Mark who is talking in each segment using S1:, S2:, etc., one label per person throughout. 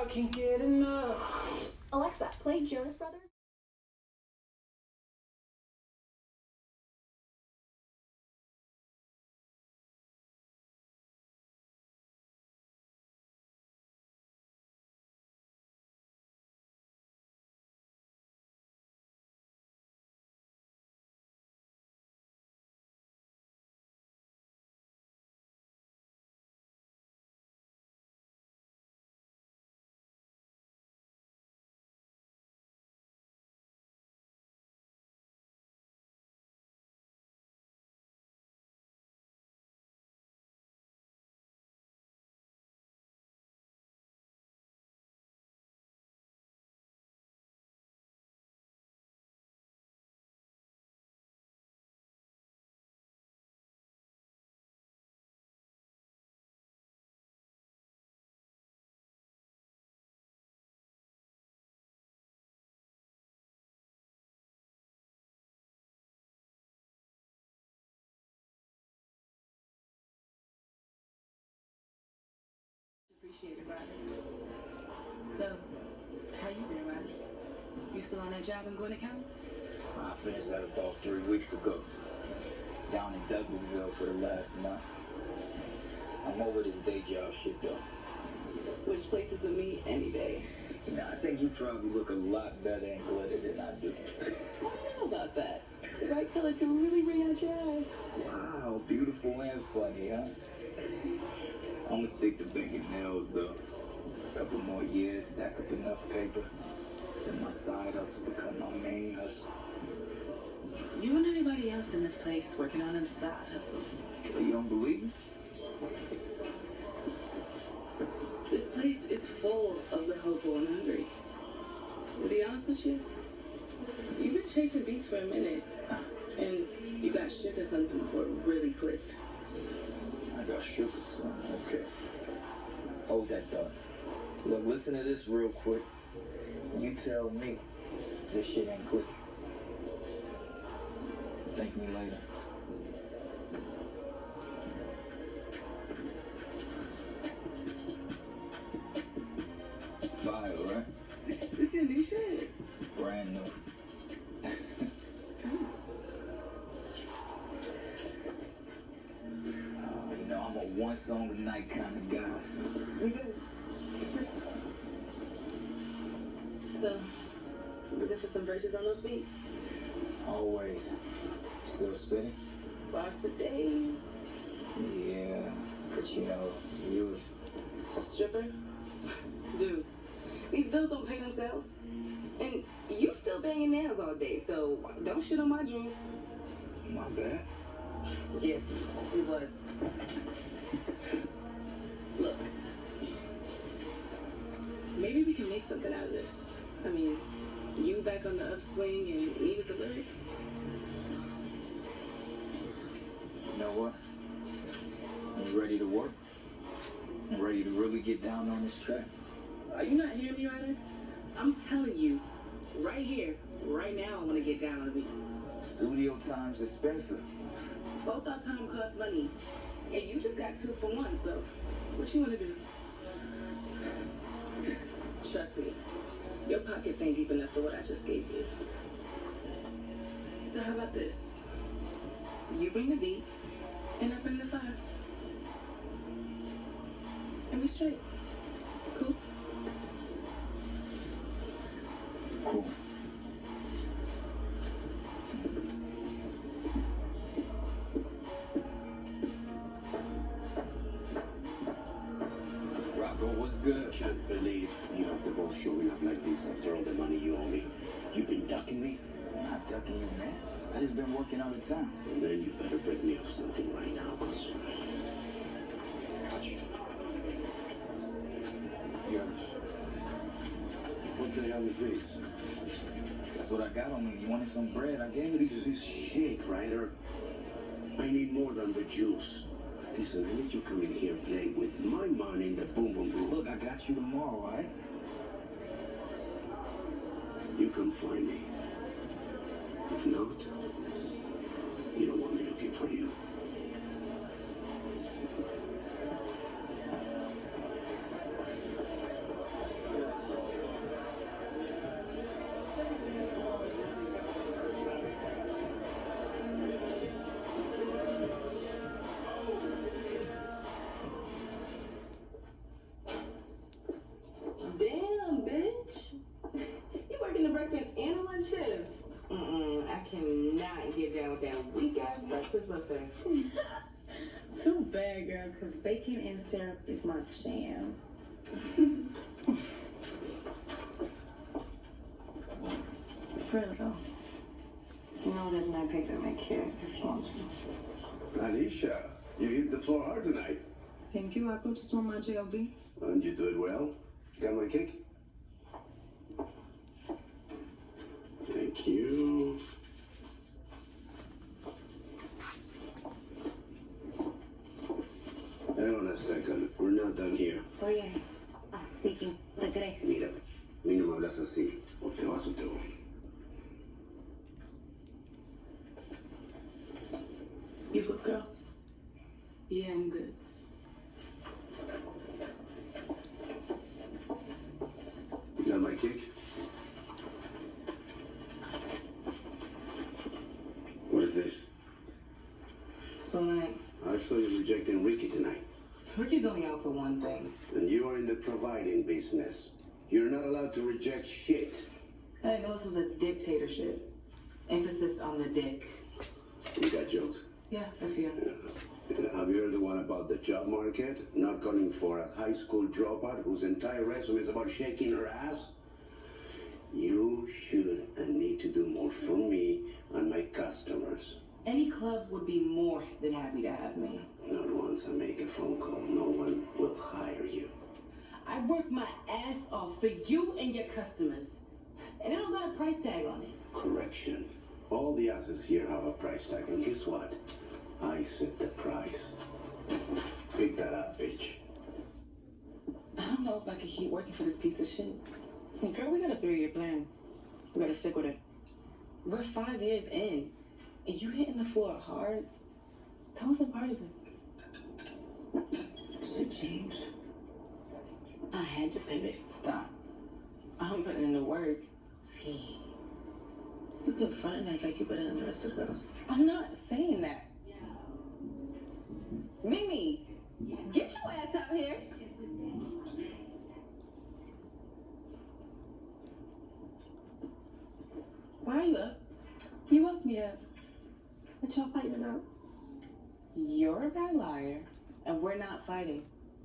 S1: can't get enough.
S2: Alexa, play Jonas Brothers.
S3: Appreciate it, Ryder. So, how you been, Ryder? You still on that job in Gwinnett County?
S4: I finished that about 3 weeks ago. Down in Douglasville for the last month. I'm over this day job shit though.
S3: You can switch places with me any day.
S4: I think you probably look a lot better and glitter than I do.
S3: I don't know about that. The right color can really bring out your eyes.
S4: Wow, beautiful and funny, huh? I'm gonna stick to banging nails though. A couple more years, stack up enough paper. Then my side hustle become my main hustle.
S3: You and everybody else in this place working on them side hustles.
S4: So you don't believe me?
S3: This place is full of the hopeful and hungry. To be honest with you, you've been chasing beats for a minute. And you got shook or something before it really clicked.
S4: I got shook or something, okay. Hold that thought. Look, listen to this real quick. You tell me this shit ain't clicking. Thank me later. Fire, right?
S3: This your new shit.
S4: Brand new. I'm a one song a night kind of guy.
S3: We good. So, looking for some verses on those beats?
S4: Always. Still spitting?
S3: Bars for days.
S4: Yeah, but you know, you was...
S3: Stripper? Dude, these bills don't pay themselves. And you still banging nails all day, so don't shit on my dreams.
S4: My bad.
S3: Yeah, it was. Look, maybe we can make something out of this. I mean, you back on the upswing and me with the lyrics.
S4: You know what? I'm ready to work. I'm ready to really get down on this track.
S3: Are you not hearing me, Ryder? I'm telling you, right here, right now, I want to get down on the beat.
S4: Studio time's expensive.
S3: Both our time costs money, and you just got 2 for 1, so what you want to do? Trust me, your pockets ain't deep enough for what I just gave you. So how about this? You bring the beat, and I bring the fire. And we straight. Cool?
S4: Cool. What's good?
S5: Can't believe you have the balls showing up like this after all the money you owe me. You've been ducking me?
S4: I'm not ducking you, man. I just been working all the time.
S5: And then you better break me off something right now, cause...
S4: Gotcha.
S5: Yes. What the hell is this?
S4: That's what I got on me. You wanted some bread? I gave it to
S5: This
S4: you.
S5: is shit, Ryder. I need more than the juice. Listen, I need you coming here and play with my money in the boom boom boom.
S4: Look, I got you tomorrow, all right?
S5: You come find me. If not, you don't want me looking for you.
S3: with that weak-ass breakfast buffet.
S6: Too bad, girl, because bacon and syrup is my jam. For real, though. You know there's no paper to make here if you want to.
S5: Alicia, you hit the floor hard tonight.
S3: Thank you. I go just on my JLB.
S5: And you do it well. Got my cake? Thank you. Hang on a second. We're not done here.
S6: Oye, así que te crees.
S5: Mira, a mí no me hablas así. O te vas o te voy.
S3: You good, girl? Yeah, I'm good.
S5: You got my cake? What is this?
S3: So, like,
S5: I saw you rejecting Ricky tonight.
S3: Ricky's only out for one thing.
S5: And you are in the providing business. You're not allowed to reject shit.
S3: I didn't know this was a dictatorship. Emphasis on the dick.
S5: You got jokes?
S3: Yeah, I feel.
S5: Have you heard the one about the job market? Not calling for a high school dropout whose entire resume is about shaking her ass? You should and need to do more for me and my customers.
S3: Any club would be more than happy to have me.
S5: Not once I make a phone call, no one will hire you.
S3: I work my ass off for you and your customers. And I don't got a price tag on it.
S5: Correction. All the asses here have a price tag, and guess what? I set the price. Pick that up, bitch.
S3: I don't know if I can keep working for this piece of shit. Girl, we got a 3-year plan. We gotta stick with it. We're 5 years in, and you hitting the floor hard. That wasn't part of it. Shit changed. I had to pivot. Stop. I'm putting in the work. You can front and act like you're better than the rest of the girls. I'm not saying that. Mimi, get your ass out here. Why are you up?
S2: You woke me up. What y'all fighting about?
S3: You're a bad liar, and we're not fighting.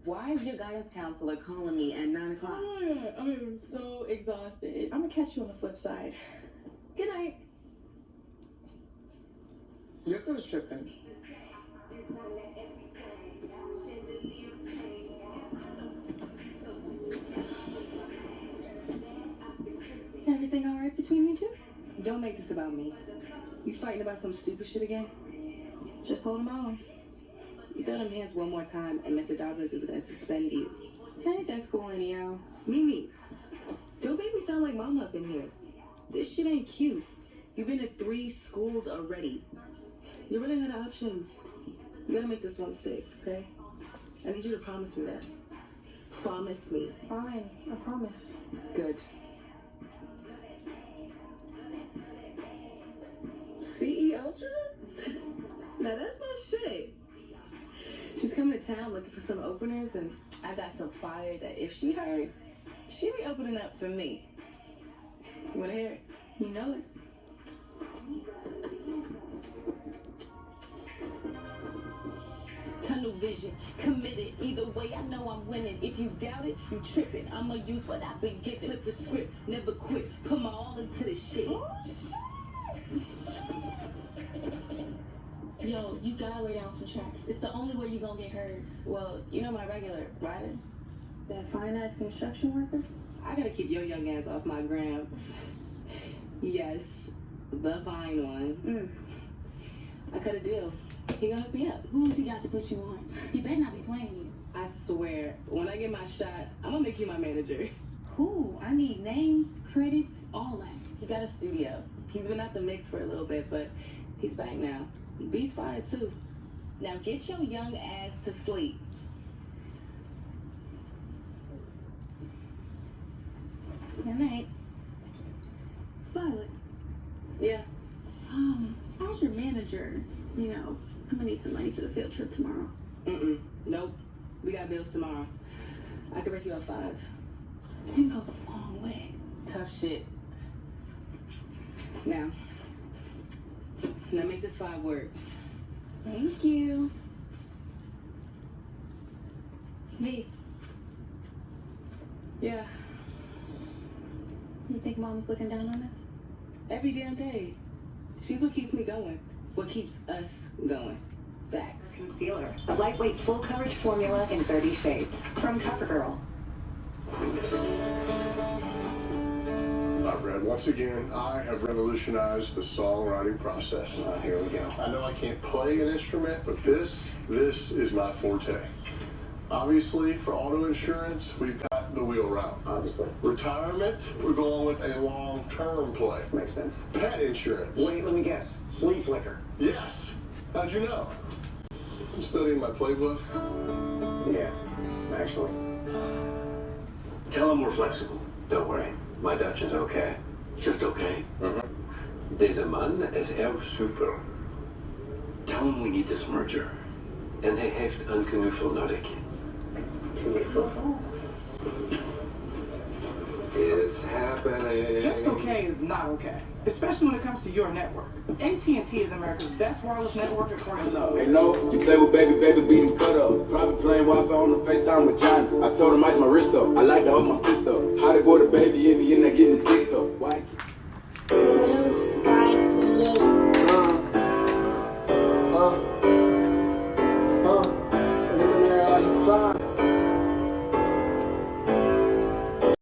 S3: Why is your guidance counselor calling me at 9 o'clock?
S2: I am so exhausted. I'm gonna catch you on the flip side. Good night.
S3: Your girl's tripping.
S2: Everything all right between you two?
S3: Don't make this about me. You fighting about some stupid shit again? Just hold him on. You throw them hands one more time, and Mr. Dobbins is gonna suspend you. Ain't that school anyhow? Mimi, don't make me sound like mama up in here. This shit ain't cute. You've been to 3 schools already. You're running out of options. You gotta make this one stick, okay? I need you to promise me that. Promise me.
S2: Fine, I promise.
S3: Good. CEO trip? Now that's my shit. She's coming to town looking for some openers, and I got some fire that if she heard, she'd be opening up for me. You wanna hear it? You know it. Tunnel vision, committed. Either way, I know I'm winning. If you doubt it, you tripping. I'ma use what I've been given. Flip the script, never quit. Put my all into the shit.
S2: Yo, you gotta lay down some tracks. It's the only way you're gonna get heard.
S3: Well, you know my regular rider?
S2: That fine ass construction worker?
S3: I gotta keep your young ass off my gram. Yes, the fine one. I cut a deal. He gonna hook me up.
S2: Who's he got to put you on? He better not be playing you.
S3: I swear, when I get my shot, I'm gonna make you my manager.
S2: Cool. I need names, credits, all that.
S3: He got a studio. He's been out the mix for a little bit, but he's back now. Beats fire too. Now get your young ass to sleep.
S2: Good night. Violet,
S3: Yeah.
S2: how's your manager? You know, I'm gonna need some money for the field trip tomorrow.
S3: Nope. We got bills tomorrow. I can break you up 5.
S2: 10 goes a long way.
S3: Tough shit. Now, Now make this 5 work.
S2: Thank you. V,
S3: Yeah,
S2: you think Mom's looking down on us?
S3: every damn day. She's what keeps me going. What keeps us going. Facts.
S7: Concealer. A lightweight full coverage formula in 30 shades. From CoverGirl.
S8: Brad, once again, I have revolutionized the songwriting process.
S4: Here we go.
S8: I know I can't play an instrument, but this is my forte. Obviously, for auto insurance, we've got the wheel route.
S4: Obviously.
S8: Retirement, we're going with a long-term play.
S4: Makes sense.
S8: Pet insurance.
S4: Wait, let me guess. Flea flicker.
S8: Yes. How'd you know? I'm studying my playbook.
S4: Yeah, actually.
S9: Tell them we're flexible. Don't worry. My Dutch is okay. Just okay. Deze man is heel super. Tell him we need this merger. En hij heeft een knuffel nodig. It's happening.
S10: Just okay is not okay, especially when it comes to your network. AT&T is America's best wireless network according to
S11: Hey, no, you play with baby, beat him cut up. Private plane Wi-Fi on the FaceTime with Johnny. I told him ice my wrist up. I like to hold my